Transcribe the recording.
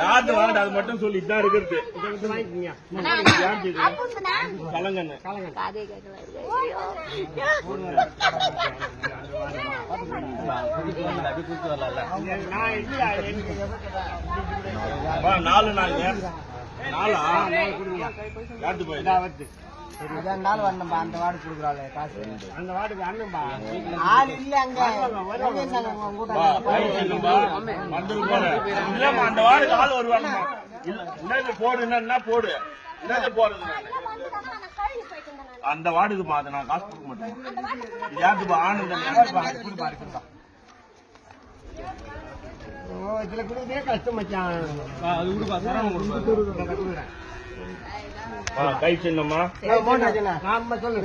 யாரு வாங்க அது மட்டும் சொல்லிட்டு தான் இருக்கிறது. கலங்கன்னு நாலு நாளா யாரு போய் நாள் வரணும்பா. அந்த வார்டு கொடுக்குறாள் காசு. அந்த வார்டுக்கு அண்ணன்பா ஆள் இல்ல அங்க. அந்த வார்டுக்கு ஆள் வருவாங்க. என்ன போடு என்ன போடு என்ன போறது. அந்த வார்டுக்கு பாத்து நான் காசு கொடுக்க மாட்டேன். இது யாருக்குப்பா ஆனந்தம் இதுல கொடுக்கவே கஷ்டம் மச்சான். கை சின்னம்மா சொல்லு.